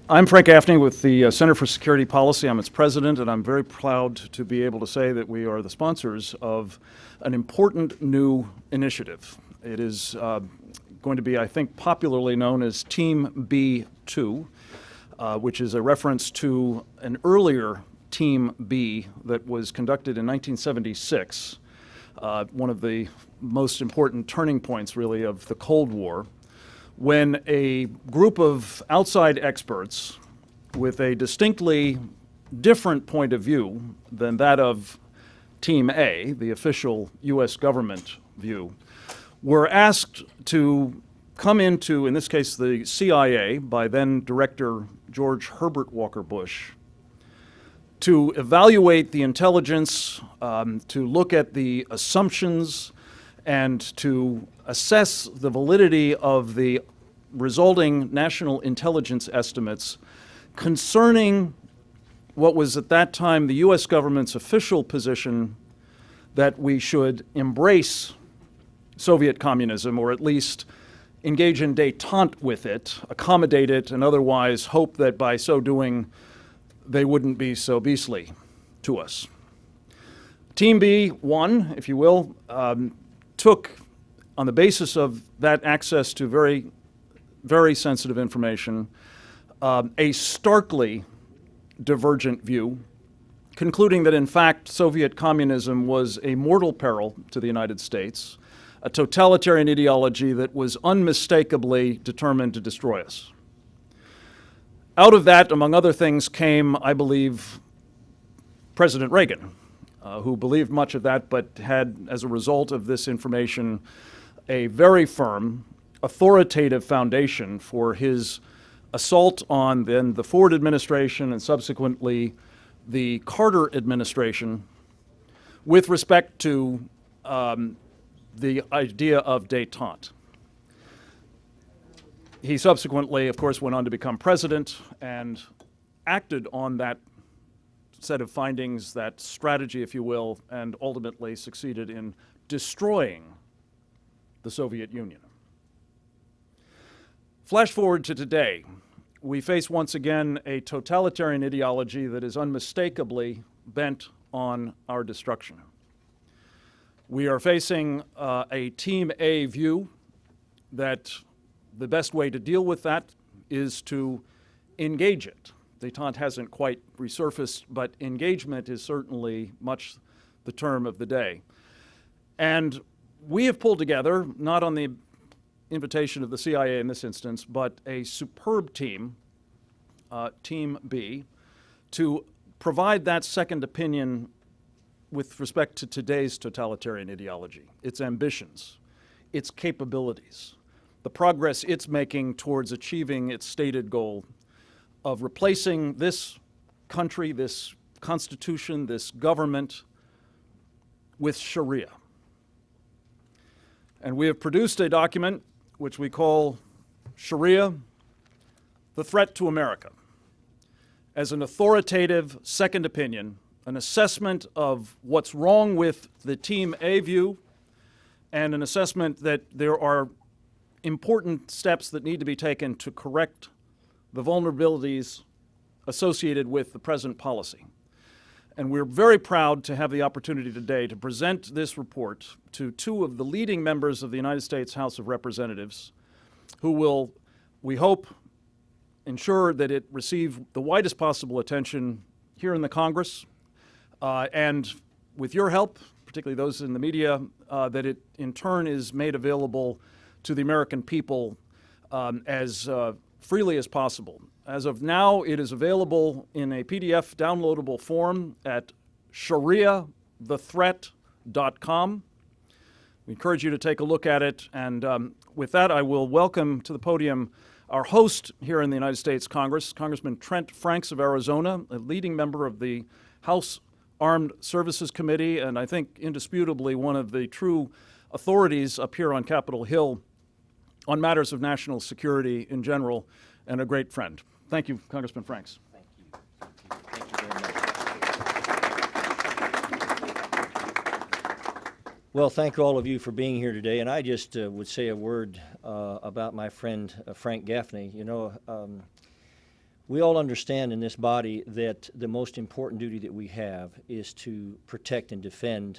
I'm Frank Gaffney with the Center for Security Policy. I'm its president, and I'm very proud to be able to say that we are the sponsors of an important new initiative. It is going to be, I think, popularly known as Team B2, which is a reference to an earlier Team B that was conducted in 1976, one of the most important turning points, really, of the Cold War, when a group of outside experts with a distinctly different point of view than that of Team A, the official U.S. government view, were asked to come into, in this case, the CIA by then Director George Herbert Walker Bush, to evaluate the intelligence, to look at the assumptions, and to assess the validity of the resulting national intelligence estimates concerning what was at that time the U.S. government's official position that we should embrace Soviet communism, or at least engage in détente with it, accommodate it, and otherwise hope that by so doing they wouldn't be so beastly to us. Team B1, if you will, took, on the basis of that access to very, very sensitive information, a starkly divergent view, concluding that in fact Soviet communism was a mortal peril to the United States, a totalitarian ideology that was unmistakably determined to destroy us. Out of that, among other things, came, I believe, President Reagan, who believed much of that, but had, as a result of this information, a very firm, authoritative foundation for his assault on then the Ford administration and subsequently the Carter administration with respect to the idea of détente. He subsequently, of course, went on to become president and acted on that set of findings, that strategy, if you will, and ultimately succeeded in destroying the Soviet Union. Flash forward to today. We face once again a totalitarian ideology that is unmistakably bent on our destruction. We are facing a Team A view that the best way to deal with that is to engage it. Détente hasn't quite resurfaced, but engagement is certainly much the term of the day. And we have pulled together, not on the invitation of the CIA in this instance, but a superb team, Team B, to provide that second opinion with respect to today's totalitarian ideology, its ambitions, its capabilities, the progress it's making towards achieving its stated goal of replacing this country, this constitution, this government with Sharia. And we have produced a document which we call Sharia, the Threat to America, as an authoritative second opinion, an assessment of what's wrong with the Team A view, and an assessment that there are important steps that need to be taken to correct the vulnerabilities associated with the present policy. And we're very proud to have the opportunity today to present this report to two of the leading members of the United States House of Representatives, who will, we hope, ensure that it receive the widest possible attention here in the Congress, and with your help, particularly those in the media, that it in turn is made available to the American people as freely as possible. As of now, it is available in a PDF downloadable form at shariathethreat.com. We encourage you to take a look at it, and with that, I will welcome to the podium our host here in the United States Congress, Congressman Trent Franks of Arizona, a leading member of the House Armed Services Committee, and I think indisputably one of the true authorities up here on Capitol Hill on matters of national security in general, and a great friend. Thank you, Congressman Franks. Thank you. Thank you very much. Well, thank all of you for being here today, and I just would say a word about my friend Frank Gaffney. You know, We all understand in this body that the most important duty that we have is to protect and defend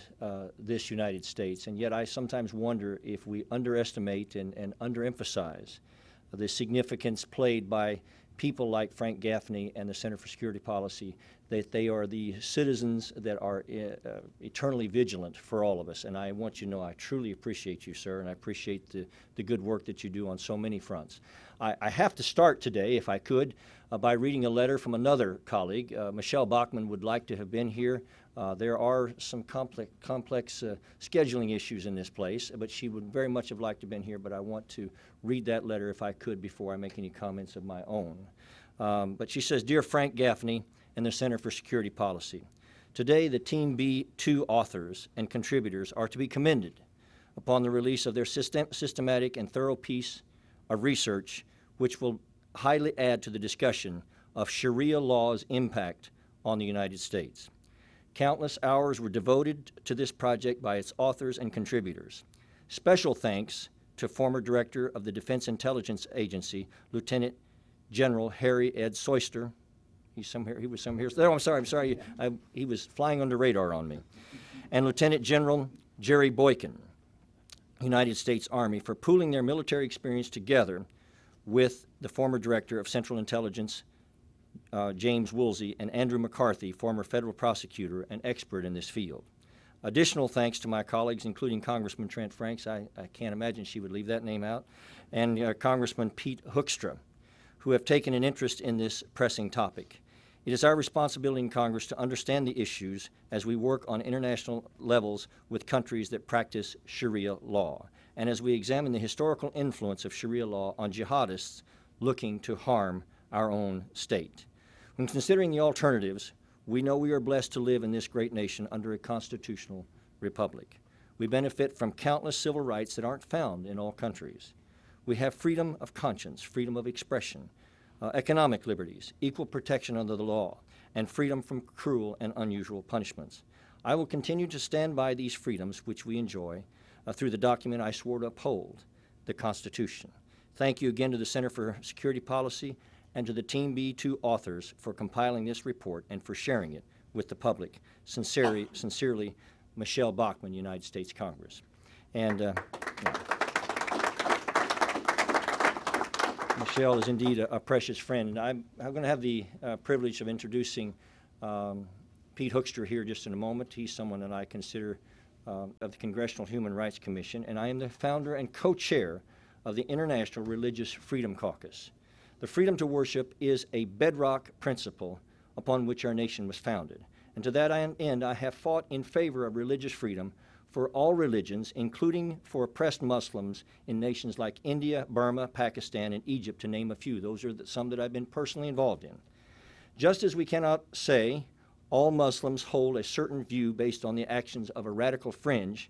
this United States, and yet I sometimes wonder if we underestimate and underemphasize the significance played by people like Frank Gaffney and the Center for Security Policy, that they are the citizens that are eternally vigilant for all of us. And I want you to know I truly appreciate you, sir, and I appreciate the good work that you do on so many fronts. I have to start today, if I could, by reading a letter from another colleague. Michele Bachmann would like to have been here. There are some complex scheduling issues in this place, but she would very much have liked to have been here, but I want to read that letter if I could before I make any comments of my own. But she says, "Dear Frank Gaffney and the Center for Security Policy, today the Team B2 authors and contributors are to be commended upon the release of their systematic and thorough piece of research which will highly add to the discussion of Sharia law's impact on the United States. Countless hours were devoted to this project by its authors and contributors. Special thanks to former Director of the Defense Intelligence Agency, Lieutenant General Harry Ed Soyster." He was somewhere here. Oh, I'm sorry. He was flying under radar on me. "And Lieutenant General Jerry Boykin, United States Army, for pooling their military experience together with the former Director of Central Intelligence, James Woolsey, and Andy McCarthy, former federal prosecutor and expert in this field. Additional thanks to my colleagues, including Congressman Trent Franks — I can't imagine she would leave that name out — and Congressman Pete Hoekstra, who have taken an interest in this pressing topic. It is our responsibility in Congress to understand the issues as we work on international levels with countries that practice Sharia law, and as we examine the historical influence of Sharia law on jihadists looking to harm our own state. When considering the alternatives, we know we are blessed to live in this great nation under a constitutional republic. We benefit from countless civil rights that aren't found in all countries. We have freedom of conscience, freedom of expression, economic liberties, equal protection under the law, and freedom from cruel and unusual punishments. I will continue to stand by these freedoms which we enjoy through the document I swore to uphold, the Constitution. Thank you again to the Center for Security Policy and to the Team B2 authors for compiling this report and for sharing it with the public. Sincerely, Michele Bachmann, United States Congress." And Michele is indeed a precious friend. And I'm going to have the privilege of introducing Pete Hoekstra here just in a moment. He's someone that I consider of the Congressional Human Rights Commission, and I am the founder and co-chair of the International Religious Freedom Caucus. The freedom to worship is a bedrock principle upon which our nation was founded. And to that end, I have fought in favor of religious freedom for all religions, including for oppressed Muslims in nations like India, Burma, Pakistan, and Egypt, to name a few. Those are some that I've been personally involved in. Just as we cannot say all Muslims hold a certain view based on the actions of a radical fringe,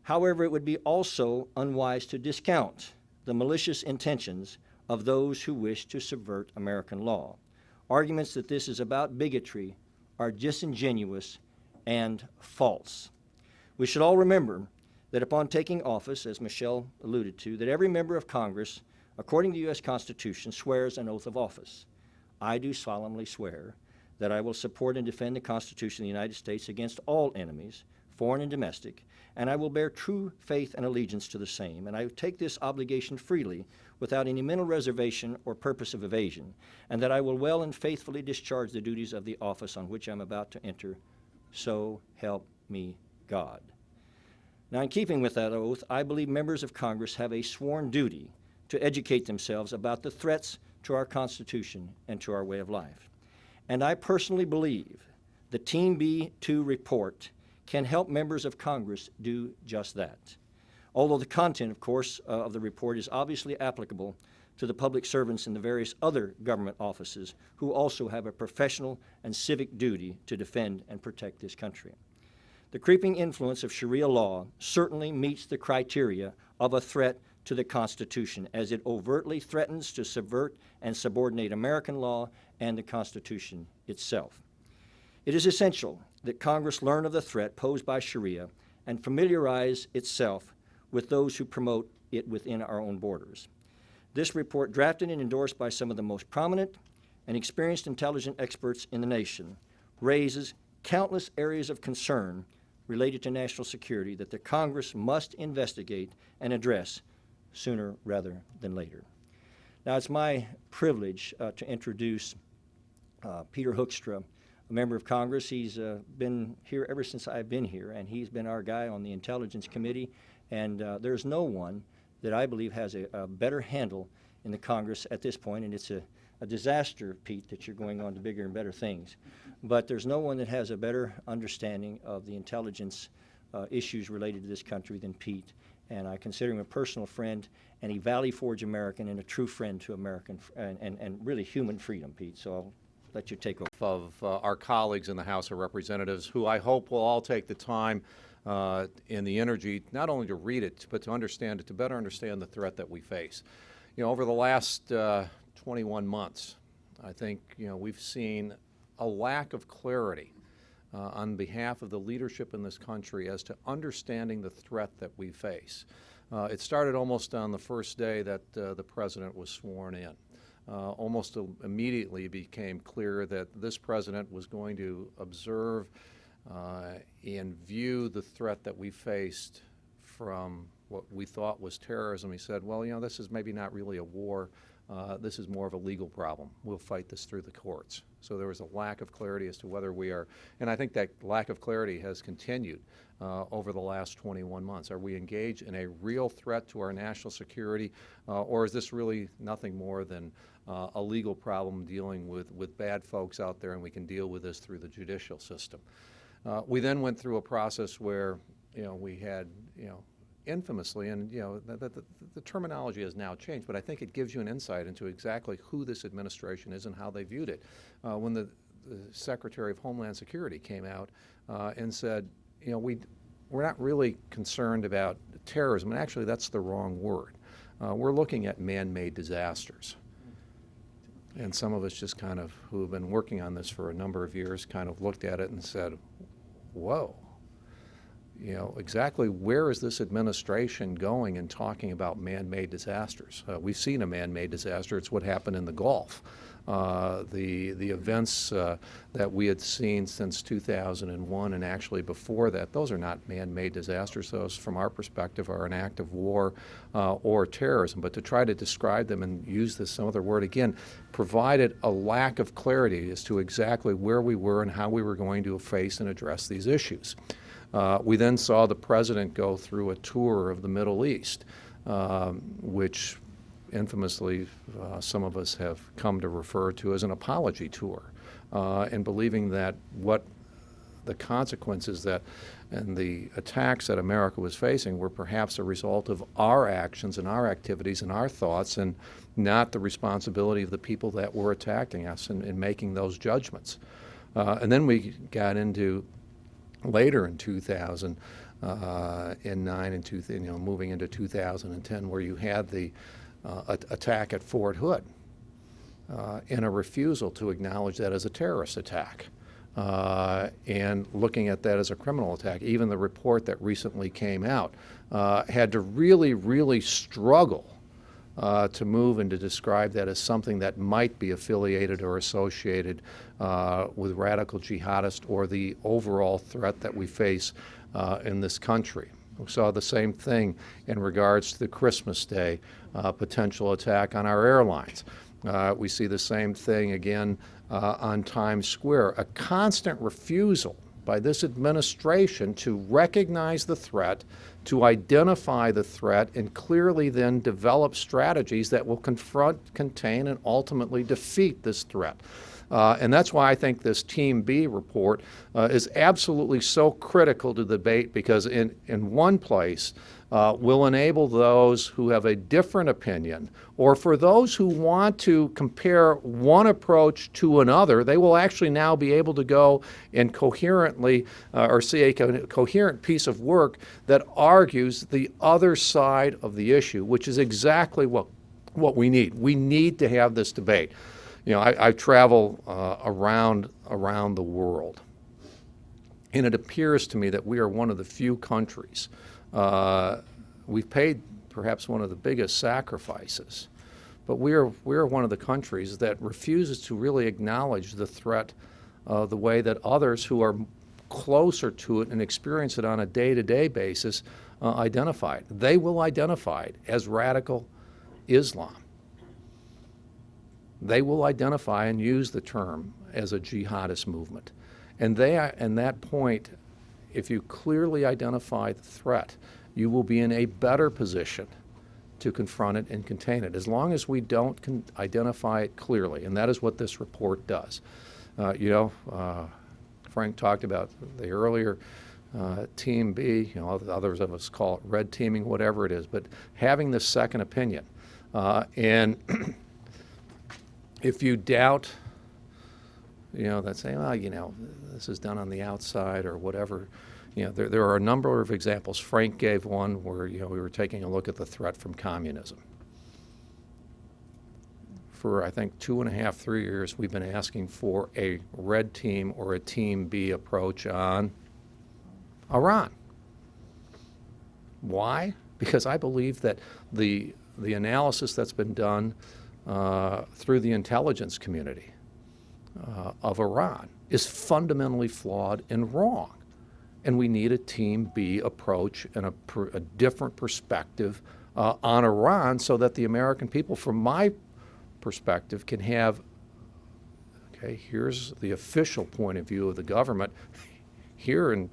however, it would be also unwise to discount the malicious intentions of those who wish to subvert American law. Arguments that this is about bigotry are disingenuous and false. We should all remember that upon taking office, as Michele alluded to, that every member of Congress, according to the U.S. Constitution, swears an oath of office. I do solemnly swear that I will support and defend the Constitution of the United States against all enemies, foreign and domestic, and I will bear true faith and allegiance to the same. And I take this obligation freely, without any mental reservation or purpose of evasion, and that I will well and faithfully discharge the duties of the office on which I'm about to enter. So help me God. Now, in keeping with that oath, I believe members of Congress have a sworn duty to educate themselves about the threats to our Constitution and to our way of life. And I personally believe the Team B2 report can help members of Congress do just that. Although the content, of course, of the report is obviously applicable to the public servants in the various other government offices who also have a professional and civic duty to defend and protect this country. The creeping influence of Sharia law certainly meets the criteria of a threat to the Constitution, as it overtly threatens to subvert and subordinate American law and the Constitution itself. It is essential that Congress learn of the threat posed by Sharia and familiarize itself with those who promote it within our own borders. This report, drafted and endorsed by some of the most prominent and experienced intelligence experts in the nation, raises countless areas of concern related to national security that the Congress must investigate and address sooner rather than later. Now, it's my privilege to introduce Peter Hoekstra, a member of Congress. He's been here ever since I've been here, and he's been our guy on the Intelligence Committee, and there's no one that I believe has a better handle in the Congress at this point, and it's a disaster, Pete, that you're going on to bigger and better things. But there's no one that has a better understanding of the intelligence issues related to this country than Pete. And I consider him a personal friend and a Valley Forge American and a true friend to American and really human freedom, Pete. So I'll let you take over. Of our colleagues in the House of Representatives, who I hope will all take the time and the energy not only to read it, but to understand it, to better understand the threat that we face. You know, over the last 21 months, I think, you know, we've seen a lack of clarity on behalf of the leadership in this country as to understanding the threat that we face. It started almost on the first day that the president was sworn in. Almost immediately it became clear that this president was going to observe and view the threat that we faced from what we thought was terrorism. He said, well, you know, this is maybe not really a war. This is more of a legal problem. We'll fight this through the courts. So there was a lack of clarity as to whether we are, and I think that lack of clarity has continued over the last 21 months. Are we engaged in a real threat to our national security, or is this really nothing more than a legal problem dealing with bad folks out there, and we can deal with this through the judicial system? We then went through a process where, you know, we had, you know, infamously, and you know, the terminology has now changed, but I think it gives you an insight into exactly who this administration is and how they viewed it. When the Secretary of Homeland Security came out and said, you know, we're not really concerned about terrorism, and actually that's the wrong word. We're looking at man-made disasters. And some of us just kind of, who have been working on this for a number of years, kind of looked at it and said, whoa. You know, exactly where is this administration going in talking about man-made disasters? We've seen a man-made disaster. It's what happened in the Gulf. The events that we had seen since 2001 and actually before that, those are not man-made disasters. Those, from our perspective, are an act of war or terrorism. But to try to describe them and use this some other word again provided a lack of clarity as to exactly where we were and how we were going to face and address these issues. We then saw the president go through a tour of the Middle East, which infamously some of us have come to refer to as an apology tour, and believing that what the consequences that and the attacks that America was facing were perhaps a result of our actions and our activities and our thoughts, and not the responsibility of the people that were attacking us in making those judgments. And then we got into later in 2009 and moving into 2010, where you had the attack at Fort Hood and a refusal to acknowledge that as a terrorist attack and looking at that as a criminal attack. Even the report that recently came out had to really struggle to move and to describe that as something that might be affiliated or associated with radical jihadists or the overall threat that we face in this country. We saw the same thing in regards to the Christmas Day potential attack on our airlines. We see the same thing again on Times Square, a constant refusal by this administration to recognize the threat, to identify the threat, and clearly then develop strategies that will confront, contain, and ultimately defeat this threat. And that's why I think this Team B report is absolutely so critical to the debate, because in one place will enable those who have a different opinion, or for those who want to compare one approach to another, they will actually now be able to go and coherently or see a coherent piece of work that argues the other side of the issue, which is exactly what we need. We need to have this debate. You know, I travel around the world, and it appears to me that we are one of the few countries. We've paid perhaps one of the biggest sacrifices But we're one of the countries that refuses to really acknowledge the threat the way that others who are closer to it and experience it on a day-to-day basis identify it. They will identify it as radical Islam. They will identify and use the term as a jihadist movement. And at that point, if you clearly identify the threat, you will be in a better position to confront it and contain it, as long as we don't identify it clearly. And that is what this report does. Frank talked about the earlier Team B, others of us call it red teaming, whatever it is, but having this second opinion. And if you doubt, that say, well, this is done on the outside or whatever, there are a number of examples. Frank gave one where, we were taking a look at the threat from communism. For, I think, 2.5, 3 years, we've been asking for a red team or a Team B approach on Iran. Why? Because I believe that the analysis that's been done through the intelligence community of Iran is fundamentally flawed and wrong. And we need a Team B approach and a different perspective on Iran, so that the American people, from my perspective, can have, okay, here's the official point of view of the government here, and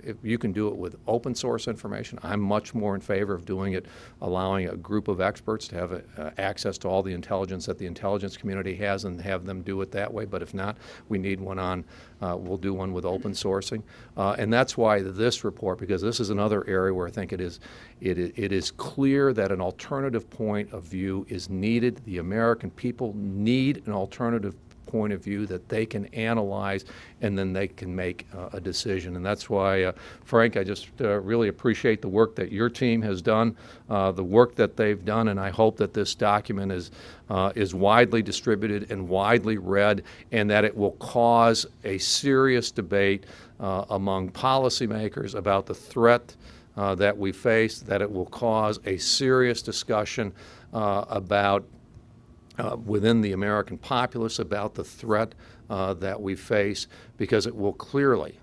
if you can do it with open source information. I'm much more in favor of doing it, allowing a group of experts to have access to all the intelligence that the intelligence community has, and have them do it that way. But if not, we need one on, we'll do one with open sourcing. And that's why this report, because this is another area where I think it is clear that an alternative point of view is needed. The American people need an alternative point of view that they can analyze, and then they can make a decision. And that's why, Frank, I just really appreciate the work that your team has done, the work that they've done, and I hope that this document is widely distributed and widely read, and that it will cause a serious debate among policymakers about the threat that we face, that it will cause a serious discussion about within the American populace about the threat that we face, because it will clearly,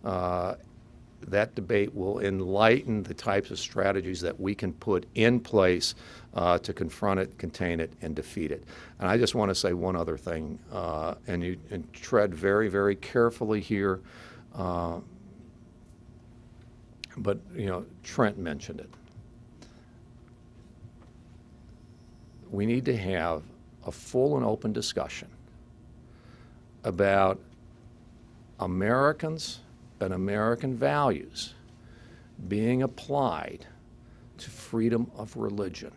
that debate will enlighten the types of strategies that we can put in place to confront it, contain it, and defeat it. And I just want to say one other thing, and tread very, very carefully here, but Trent mentioned it. We need to have a full and open discussion about Americans and American values being applied to freedom of religion.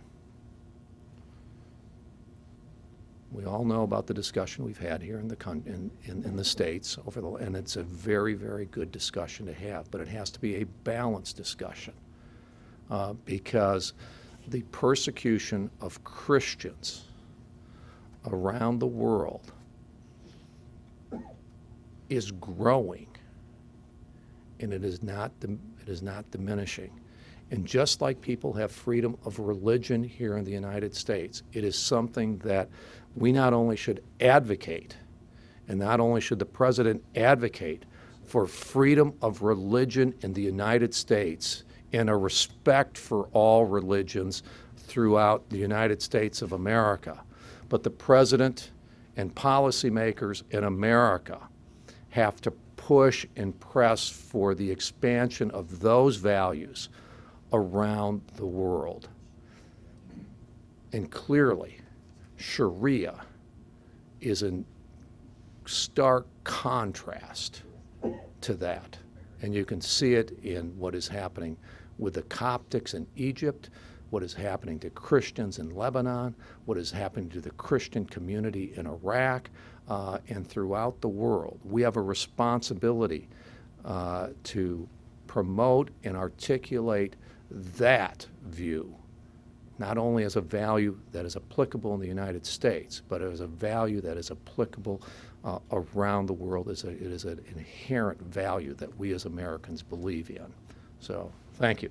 We all know about the discussion we've had here in the states and it's a very, very good discussion to have, but it has to be a balanced discussion because the persecution of Christians around the world is growing, and it is not diminishing. And just like people have freedom of religion here in the United States, it is something that we not only should advocate, and not only should the President advocate for freedom of religion in the United States and a respect for all religions throughout the United States of America, but the President and policymakers in America have to push and press for the expansion of those values around the world. And clearly, Sharia is in stark contrast to that. And you can see it in what is happening with the Coptics in Egypt, what is happening to Christians in Lebanon, what is happening to the Christian community in Iraq, and throughout the world. We have a responsibility to promote and articulate that view, not only as a value that is applicable in the United States, but as a value that is applicable around the world. It is an inherent value that we as Americans believe in. So, thank you.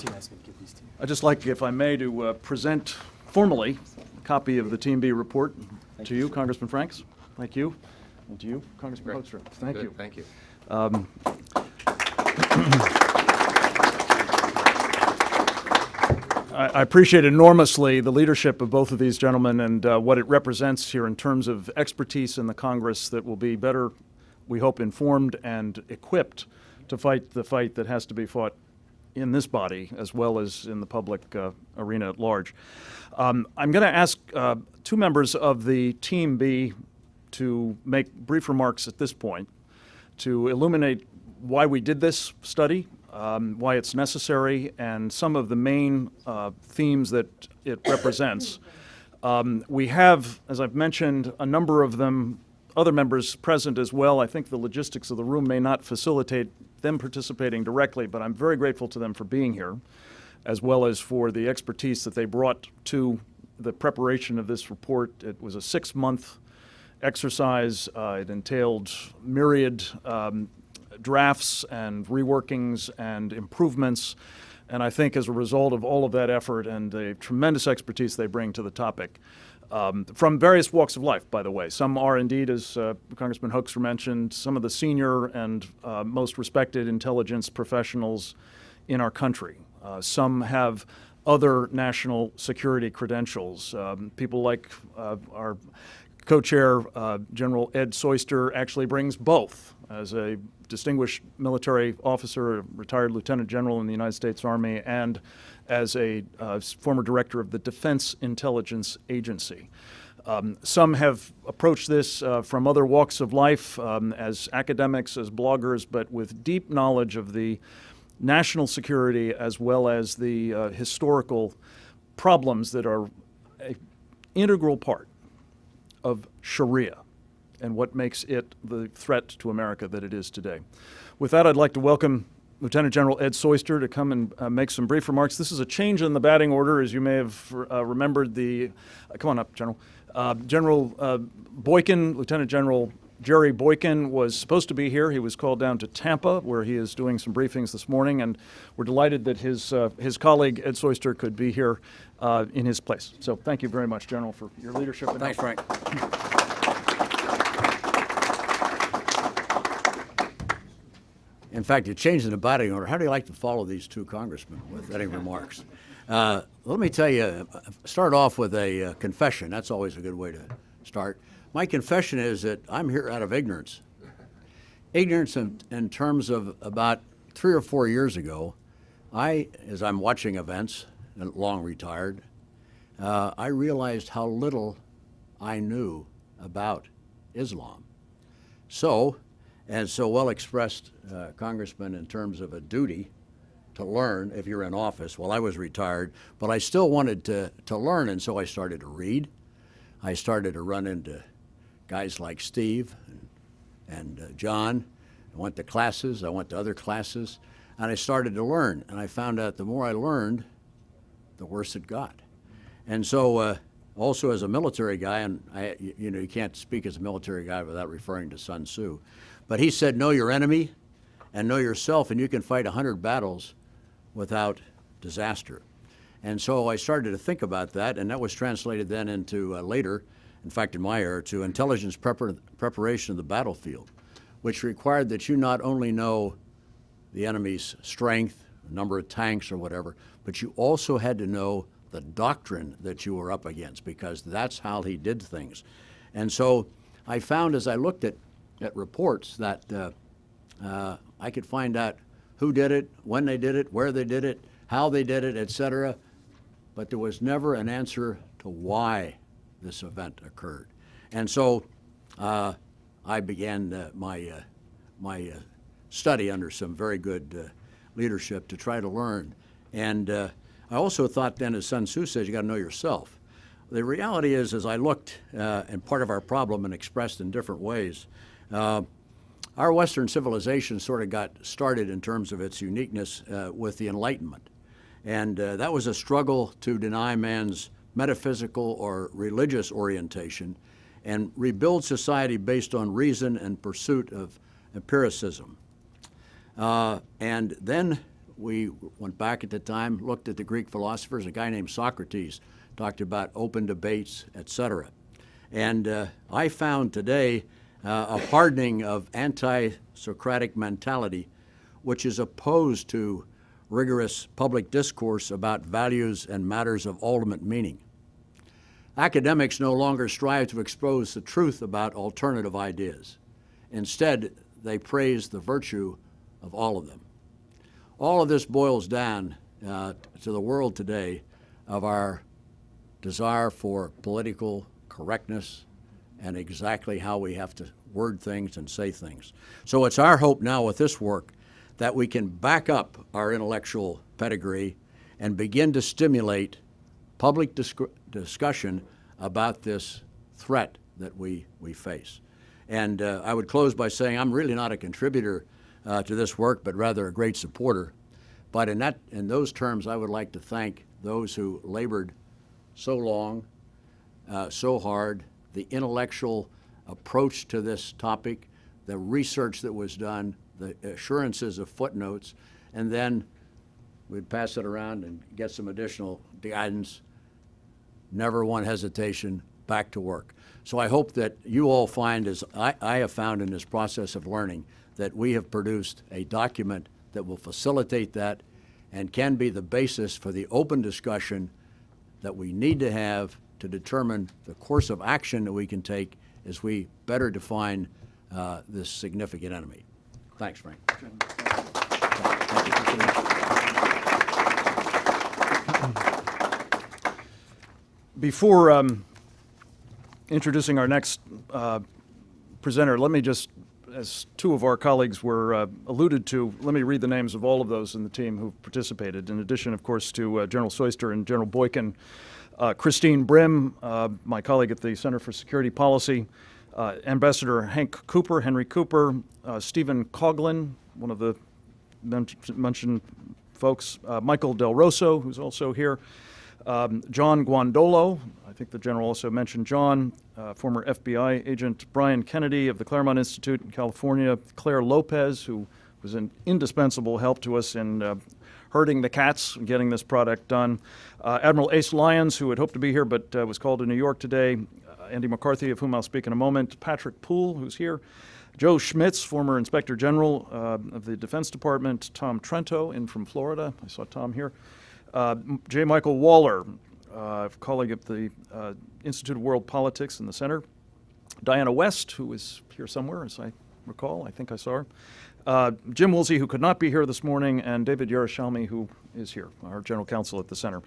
team asked me to give these to you. I'd just like, if I may, to present formally a copy of the Team B report to you, Congressman Franks. Thank you. And to you, Congressman Hoekstra. Thank you. Thank you. I appreciate enormously the leadership of both of these gentlemen and what it represents here in terms of expertise in the Congress that will be better, we hope, informed and equipped to fight the fight that has to be fought in this body as well as in the public arena at large. I'm going to ask two members of the Team B to make brief remarks at this point to illuminate why we did this study, why it's necessary, and some of the main themes that it represents. We have, as I've mentioned, a number of them, other members present as well. I think the logistics of the room may not facilitate them participating directly, but I'm very grateful to them for being here, as well as for the expertise that they brought to the preparation of this report. It was a 6-month exercise. It entailed myriad drafts and reworkings and improvements. And I think as a result of all of that effort and the tremendous expertise they bring to the topic, from various walks of life, by the way. Some are indeed, as Congressman Hoekstra mentioned, some of the senior and most respected intelligence professionals in our country. Some have other national security credentials. People like our co-chair, General Ed Soyster, actually brings both as a distinguished military officer, a retired lieutenant general in the United States Army, and as a former director of the Defense Intelligence Agency. Some have approached this from other walks of life, as academics, as bloggers, but with deep knowledge of the national security as well as the historical problems that are an integral part of Sharia and what makes it the threat to America that it is today. With that, I'd like to welcome Lieutenant General Ed Soyster to come and make some brief remarks. This is a change in the batting order, as you may have remembered. Come on up, General. General Boykin, Lieutenant General Jerry Boykin, was supposed to be here. He was called down to Tampa, where he is doing some briefings this morning, and we're delighted that his colleague Ed Soyster could be here in his place. So thank you very much, General, for your leadership. Thanks, Frank. In fact, you're changing the batting order. How do you like to follow these two congressmen with any remarks? Let me tell you, start off with a confession. That's always a good way to start. My confession is that I'm here out of ignorance. Ignorance in terms of about 3 or 4 years ago, as I'm watching events, long retired, I realized how little I knew about Islam. So, and so well expressed, Congressman, in terms of a duty to learn if you're in office. Well, I was retired, but I still wanted to learn, and so I started to read. I started to run into guys like Steve and John. I went to classes, I went to other classes, and I started to learn. And I found out the more I learned, the worse it got. And so also as a military guy, and you can't speak as a military guy without referring to Sun Tzu, but he said, know your enemy and know yourself, and you can fight 100 battles without disaster. And so I started to think about that, and that was translated then into later, in fact in my era, to intelligence preparation of the battlefield, which required that you not only know the enemy's strength, number of tanks or whatever, but you also had to know the doctrine that you were up against, because that's how he did things. And so I found as I looked at reports that I could find out who did it, when they did it, where they did it, how they did it, etc. But there was never an answer to why this event occurred. And so I began my study under some very good leadership to try to learn. And I also thought then, as Sun Tzu says, you got to know yourself. The reality is, as I looked, and part of our problem and expressed in different ways, our Western civilization sort of got started in terms of its uniqueness with the Enlightenment. And that was a struggle to deny man's metaphysical or religious orientation and rebuild society based on reason and pursuit of empiricism. And then we went back at the time, looked at the Greek philosophers. A guy named Socrates talked about open debates, etc. And I found today a hardening of anti-Socratic mentality, which is opposed to rigorous public discourse about values and matters of ultimate meaning. Academics no longer strive to expose the truth about alternative ideas. Instead, they praise the virtue of all of them. All of this boils down to the world today of our desire for political correctness and exactly how we have to word things and say things. So it's our hope now with this work that we can back up our intellectual pedigree and begin to stimulate public discussion about this threat that we face. And I would close by saying I'm really not a contributor to this work, but rather a great supporter. But in those terms, I would like to thank those who labored so long, so hard, the intellectual approach to this topic, the research that was done, the assurances of footnotes, and then we'd pass it around and get some additional guidance. Never one hesitation, back to work. So I hope that you all find, as I have found in this process of learning, that we have produced a document that will facilitate that and can be the basis for the open discussion that we need to have to determine the course of action that we can take as we better define this significant enemy. Thanks, Frank. Before introducing our next presenter, let me just, as two of our colleagues were alluded to, let me read the names of all of those in the team who participated, in addition, of course, to General Soyster and General Boykin. Christine Brim, my colleague at the Center for Security Policy, Ambassador Henry Cooper, Stephen Coughlin, one of the mentioned folks, Michael Del Rosso, who's also here, John Guandolo, I think the General also mentioned John, former FBI agent Brian Kennedy of the Claremont Institute in California, Claire Lopez, who was an indispensable help to us in herding the cats and getting this product done, Admiral Ace Lyons, who had hoped to be here but was called to New York today, Andy McCarthy, of whom I'll speak in a moment, Patrick Poole, who's here, Joe Schmitz, former Inspector General of the Defense Department, Tom Trento, in from Florida, I saw Tom here, J. Michael Waller, colleague at the Institute of World Politics in the Center, Diana West, who is here somewhere, as I recall, I think I saw her, Jim Woolsey, who could not be here this morning, and David Yerushalmi, who is here, our General Counsel at the Center.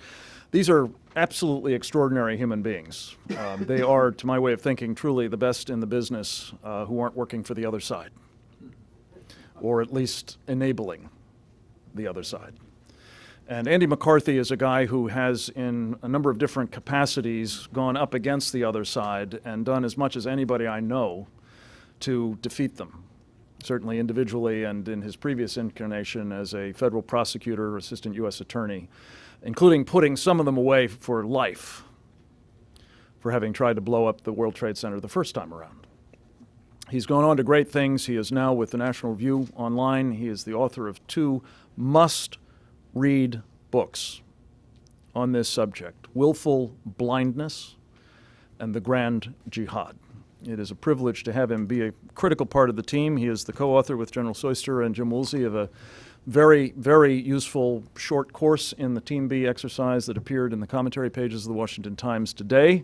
These are absolutely extraordinary human beings. They are, to my way of thinking, truly the best in the business who aren't working for the other side, or at least enabling the other side. And Andy McCarthy is a guy who has, in a number of different capacities, gone up against the other side and done as much as anybody I know to defeat them, certainly individually and in his previous incarnation as a federal prosecutor, assistant U.S. attorney, including putting some of them away for life for having tried to blow up the World Trade Center the first time around. He's gone on to great things. He is now with the National Review Online. He is the author of 2 must-read books on this subject, Willful Blindness and The Grand Jihad. It is a privilege to have him be a critical part of the team. He is the co-author with General Soyster and Jim Woolsey of a very, very useful short course in the Team B exercise that appeared in the commentary pages of the Washington Times today.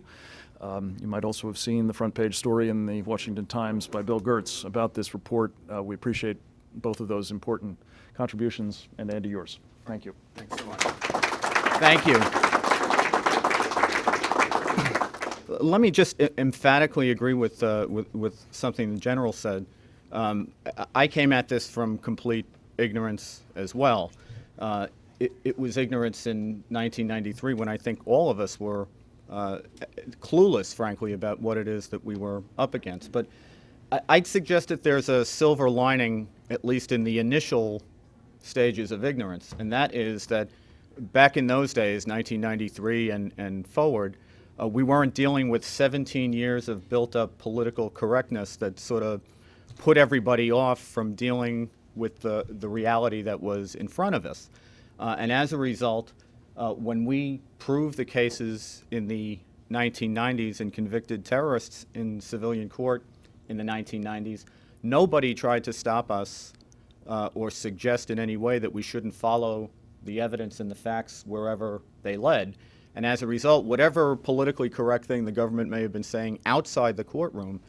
You might also have seen the front page story in the Washington Times by Bill Gertz about this report. We appreciate both of those important contributions, and Andy, yours. Thank you. Thanks so much. Thank you. Let me just emphatically agree with something the General said. I came at this from complete ignorance as well. It was ignorance in 1993 when I think all of us were clueless, frankly, about what it is that we were up against. But I'd suggest that there's a silver lining, at least in the initial stages of ignorance, and that is that back in those days, 1993 and forward, we weren't dealing with 17 years of built-up political correctness that sort of put everybody off from dealing with the reality that was in front of us. And as a result, when we proved the cases in the 1990s and convicted terrorists in civilian court in the 1990s, nobody tried to stop us or suggest in any way that we shouldn't follow the evidence and the facts wherever they led. And as a result, whatever politically correct thing the government may have been saying outside the courtroom,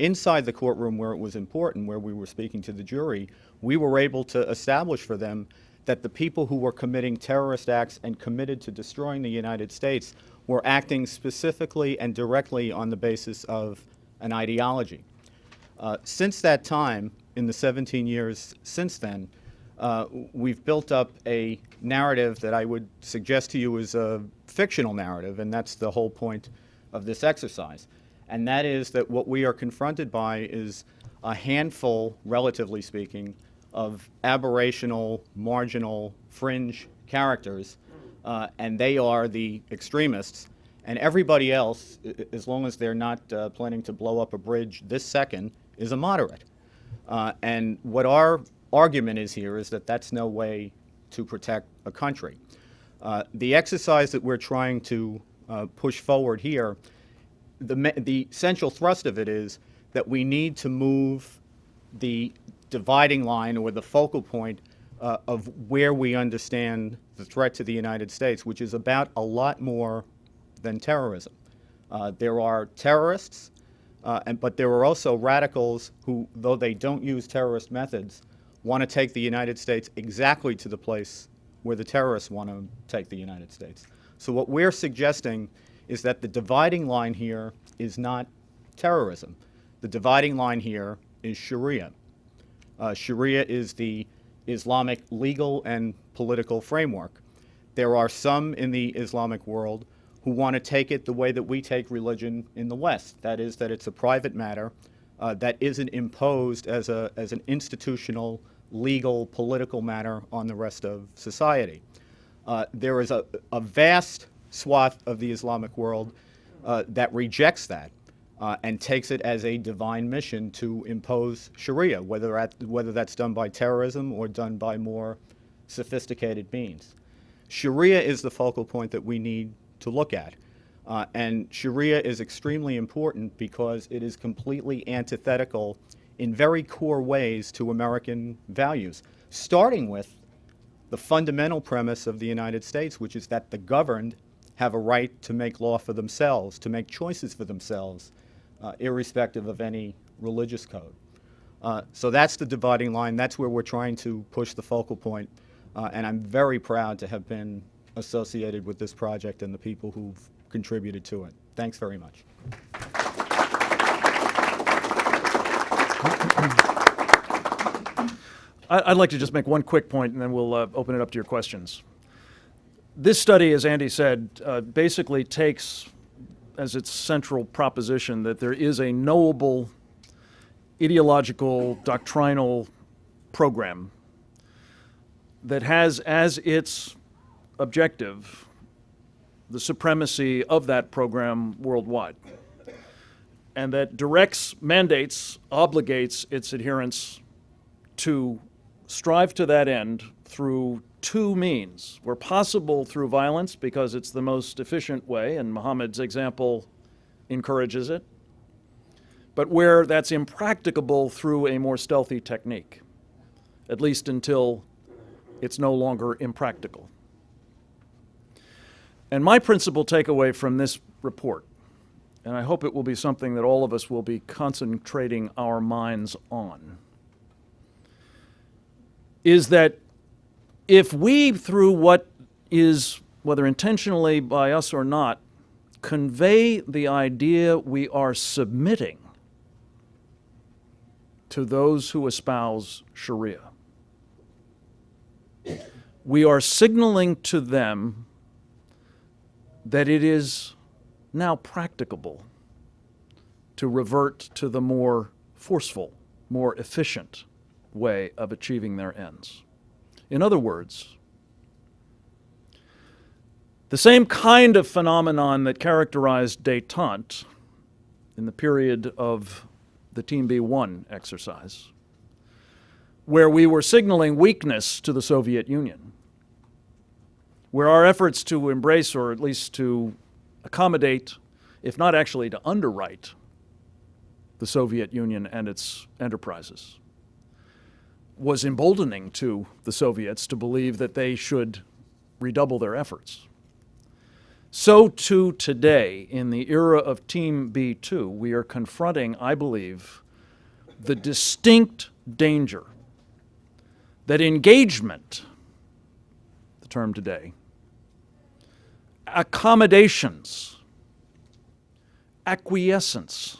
inside the courtroom where it was important, where we were speaking to the jury, we were able to establish for them that the people who were committing terrorist acts and committed to destroying the United States were acting specifically and directly on the basis of an ideology. Since that time, in the 17 years since then, we've built up a narrative that I would suggest to you is a fictional narrative, and that's the whole point of this exercise. And that is that what we are confronted by is a handful, relatively speaking, of aberrational, marginal, fringe characters, and they are the extremists. And everybody else, as long as they're not planning to blow up a bridge this second, is a moderate. And what our argument is here is that that's no way to protect a country. The exercise that we're trying to push forward here, the central thrust of it is that we need to move the dividing line or the focal point of where we understand the threat to the United States, which is about a lot more than terrorism. There are terrorists, but there are also radicals who, though they don't use terrorist methods, want to take the United States exactly to the place where the terrorists want to take the United States. So what we're suggesting is that the dividing line here is not terrorism. The dividing line here is Sharia. Sharia is the Islamic legal and political framework. There are some in the Islamic world who want to take it the way that we take religion in the West. That is, that it's a private matter that isn't imposed as an institutional, legal, political matter on the rest of society. There is a vast swath of the Islamic world that rejects that and takes it as a divine mission to impose Sharia, whether that's done by terrorism or done by more sophisticated means. Sharia is the focal point that we need to look at. And Sharia is extremely important because it is completely antithetical in very core ways to American values, starting with the fundamental premise of the United States, which is that the governed have a right to make law for themselves, to make choices for themselves, irrespective of any religious code. So that's the dividing line. That's where we're trying to push the focal point. And I'm very proud to have been associated with this project and the people who've contributed to it. Thanks very much. I'd like to just make one quick point, and then we'll open it up to your questions. This study, as Andy said, basically takes as its central proposition that there is a knowable ideological, doctrinal program that has as its objective the supremacy of that program worldwide, and that directs, mandates, obligates its adherents to strive to that end through two means. Where possible, through violence, because it's the most efficient way, and Muhammad's example encourages it, but where that's impracticable, through a more stealthy technique, at least until it's no longer impractical. And my principal takeaway from this report, and I hope it will be something that all of us will be concentrating our minds on, is that if we, through what is, whether intentionally by us or not, convey the idea we are submitting to those who espouse Sharia, we are signaling to them that it is now practicable to revert to the more forceful, more efficient way of achieving their ends. In other words, the same kind of phenomenon that characterized détente in the period of the Team B1 exercise where we were signaling weakness to the Soviet Union, where our efforts to embrace, or at least to accommodate, if not actually to underwrite, the Soviet Union and its enterprises, was emboldening to the Soviets to believe that they should redouble their efforts. So too today, in the era of Team B2, we are confronting, I believe, the distinct danger that engagement, the term today, accommodations, acquiescence,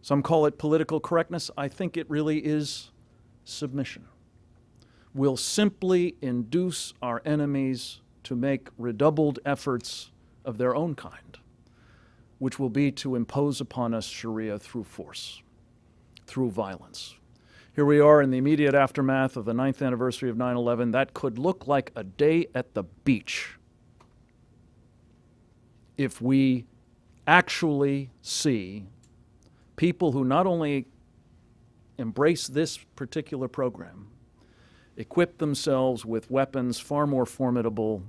some call it political correctness. I think it really is submission, will simply induce our enemies to make redoubled efforts of their own kind, which will be to impose upon us Sharia through force, through violence. Here we are in the immediate aftermath of the 9th anniversary of 9/11. That could look like a day at the beach if we actually see people who not only embrace this particular program, equip themselves with weapons far more formidable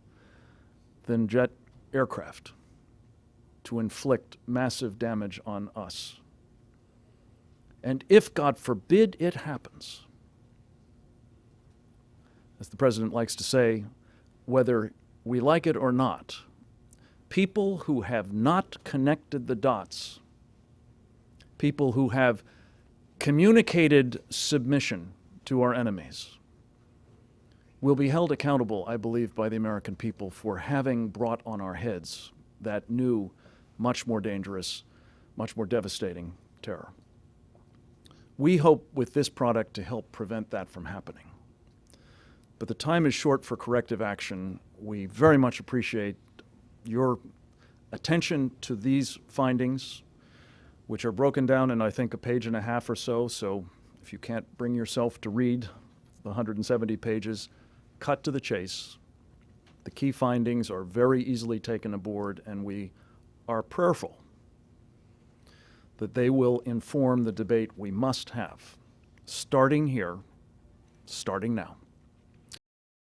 than jet aircraft to inflict massive damage on us. And if, God forbid, it happens, as the President likes to say, whether we like it or not, people who have not connected the dots, people who have communicated submission to our enemies, will be held accountable, I believe, by the American people for having brought on our heads that new, much more dangerous, much more devastating terror. We hope with this product to help prevent that from happening. But the time is short for corrective action. We very much appreciate your attention to these findings, which are broken down in, I think, a page and a half or so. So if you can't bring yourself to read the 170 pages, cut to the chase. The key findings are very easily taken aboard, and we are prayerful that they will inform the debate we must have, starting here, starting now.